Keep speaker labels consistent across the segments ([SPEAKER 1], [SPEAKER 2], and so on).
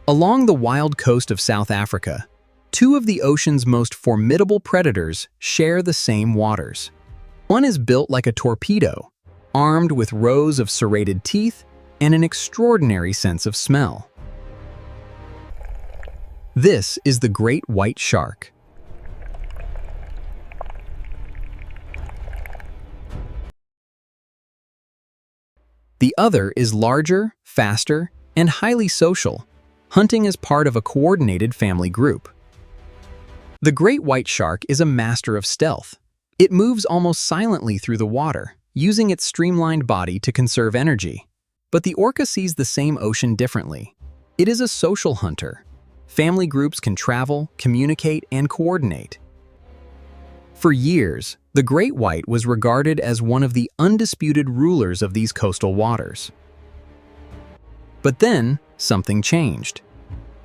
[SPEAKER 1] Along the wild coast of South Africa, two of the ocean's most formidable predators share the same waters. One is built like a torpedo, armed with rows of serrated teeth and an extraordinary sense of smell. This is the great white shark. The other is larger, faster, and highly social, hunting as part of a coordinated family group. The great white shark is a master of stealth. It moves almost silently through the water, using its streamlined body to conserve energy. But the orca sees the same ocean differently. It is a social hunter. Family groups can travel, communicate, and coordinate. For years, the great white was regarded as one of the undisputed rulers of these coastal waters. But then, something changed.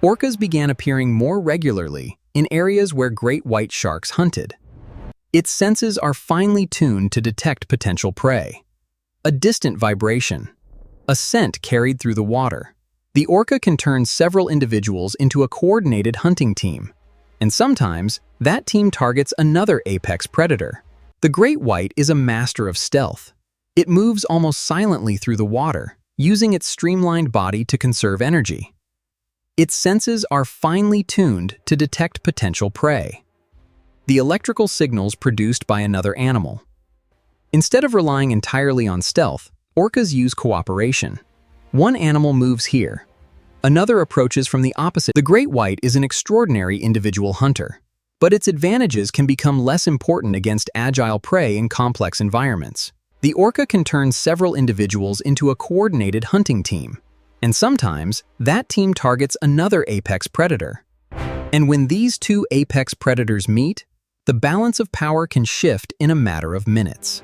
[SPEAKER 1] Orcas began appearing more regularly in areas where great white sharks hunted. Its senses are finely tuned to detect potential prey. A distant vibration, a scent carried through the water. The orca can turn several individuals into a coordinated hunting team, and sometimes that team targets another apex predator. The great white is a master of stealth. It moves almost silently through the water, using its streamlined body to conserve energy. Its senses are finely tuned to detect potential prey. The electrical signals produced by another animal. Instead of relying entirely on stealth, orcas use cooperation. One animal moves here. Another approaches from the opposite. The great white is an extraordinary individual hunter, but its advantages can become less important against agile prey in complex environments. The orca can turn several individuals into a coordinated hunting team, and sometimes that team targets another apex predator. And when these two apex predators meet, the balance of power can shift in a matter of minutes.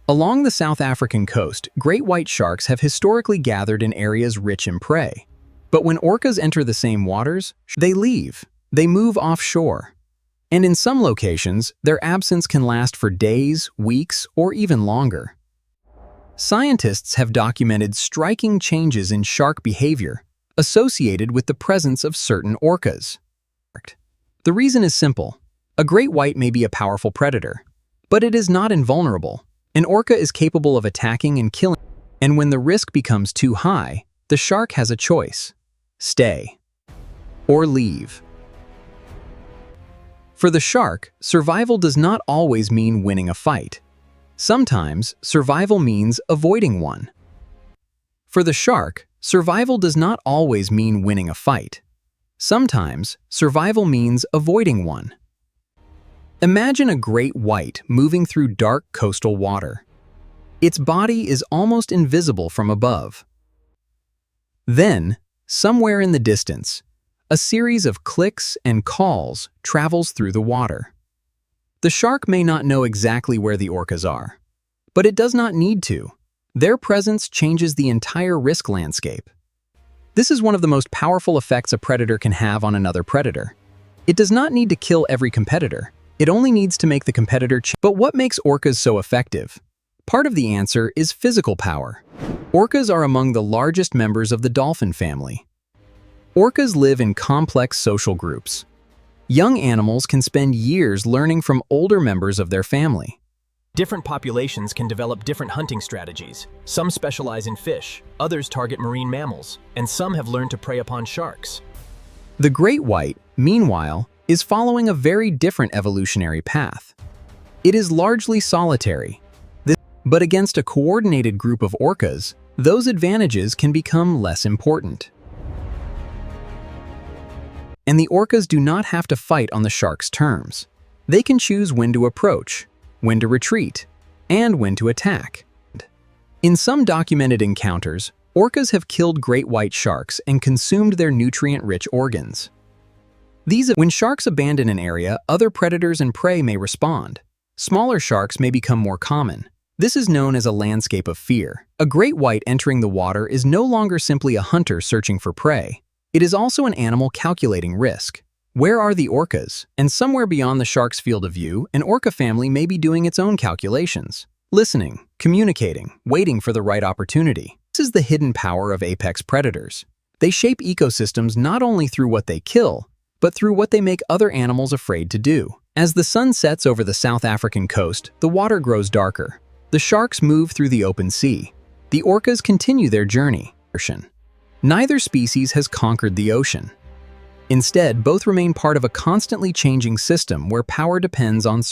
[SPEAKER 1] Along the South African coast, great white sharks have historically gathered in areas rich in prey. But when orcas enter the same waters, they leave. They move offshore. And in some locations, their absence can last for days, weeks, or even longer. Scientists have documented striking changes in shark behavior associated with the presence of certain orcas. The reason is simple. A great white may be a powerful predator, but it is not invulnerable. An orca is capable of attacking and killing, and when the risk becomes too high, the shark has a choice: stay or leave. For the shark, survival does not always mean winning a fight. Sometimes, survival means avoiding one. For the shark, survival does not always mean winning a fight. Sometimes, survival means avoiding one. Imagine a great white moving through dark coastal water. Its body is almost invisible from above. Then, somewhere in the distance, a series of clicks and calls travels through the water. The shark may not know exactly where the orcas are, but it does not need to. Their presence changes the entire risk landscape. This is one of the most powerful effects a predator can have on another predator. It does not need to kill every competitor. It only needs to make the competitor change. But what makes orcas so effective? Part of the answer is physical power. Orcas are among the largest members of the dolphin family. Orcas live in complex social groups. Young animals can spend years learning from older members of their family.
[SPEAKER 2] Different populations can develop different hunting strategies. Some specialize in fish, others target marine mammals, and some have learned to prey upon sharks.
[SPEAKER 1] The great white, meanwhile, is following a very different evolutionary path. It is largely solitary. But against a coordinated group of orcas, those advantages can become less important. And the orcas do not have to fight on the shark's terms. They can choose when to approach, when to retreat, and when to attack. In some documented encounters, orcas have killed great white sharks and consumed their nutrient-rich organs. When sharks abandon an area, other predators and prey may respond. Smaller sharks may become more common. This is known as a landscape of fear. A great white entering the water is no longer simply a hunter searching for prey. It is also an animal calculating risk. Where are the orcas? And somewhere beyond the shark's field of view, an orca family may be doing its own calculations. Listening, communicating, waiting for the right opportunity. This is the hidden power of apex predators. They shape ecosystems not only through what they kill, but through what they make other animals afraid to do. As the sun sets over the South African coast, the water grows darker. The sharks move through the open sea. The orcas continue their journey. Neither species has conquered the ocean. Instead, both remain part of a constantly changing system where power depends on